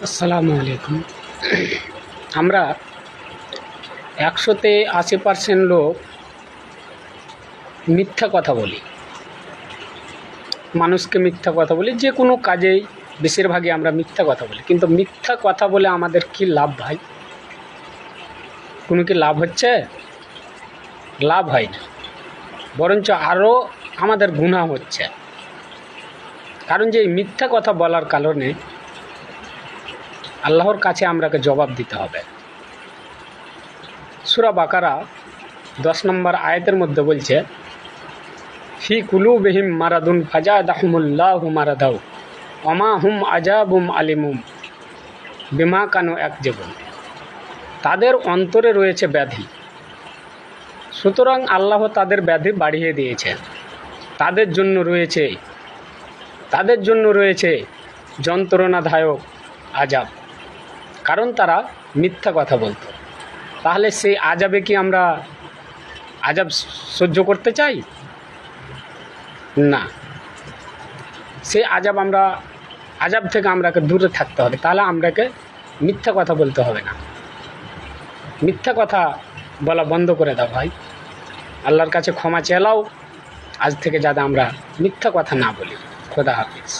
আসসালামু আলাইকুম। আমরা 100-তে 80% লোক মিথ্যা কথা বলি, মানুষকে মিথ্যা কথা বলি, যে কোনো কাজেই বেশিরভাগই আমরা মিথ্যা কথা বলি। কিন্তু মিথ্যা কথা বলে আমাদের কি লাভ ভাই? কোনো কি লাভ হচ্ছে? লাভ হয় না, বরঞ্চ আরও আমাদের গুনাহ হচ্ছে। কারণ যে এই মিথ্যা কথা বলার কারণে আল্লাহর কাছে আমরাকে জবাব দিতে হবে। সূরা বাকারা 10 নম্বর আয়াতের মধ্যে বলছে, ফি কুলুবিহিম মারাদুন ফাজাদাহুমুল্লাহু মারাদাও ওমা হুম আজাবুম আলিমুম বিমা কানু ইয়াকযিবুন। তাদের অন্তরে রয়েছে ব্যাধি, সুতরাং আল্লাহ তাদের ব্যাধি বাড়িয়ে দিয়েছে। তাদের জন্য রয়েছে যন্ত্রণাদায়ক আজাব, কারণ তারা মিথ্যা কথা বলতো। তাহলে সেই আজাবে কি আমরা আজাব সহ্য করতে চাই? না, সেই আজাব থেকে আমরাকে দূরে থাকতে হবে। তাহলে আমরাকে মিথ্যা কথা বলতে হবে না। মিথ্যা কথা বলা বন্ধ করে দাও ভাই। আল্লাহর কাছে ক্ষমা চেলাও আজ থেকে, যাতে আমরা মিথ্যা কথা না বলি। খোদা হাফিজ।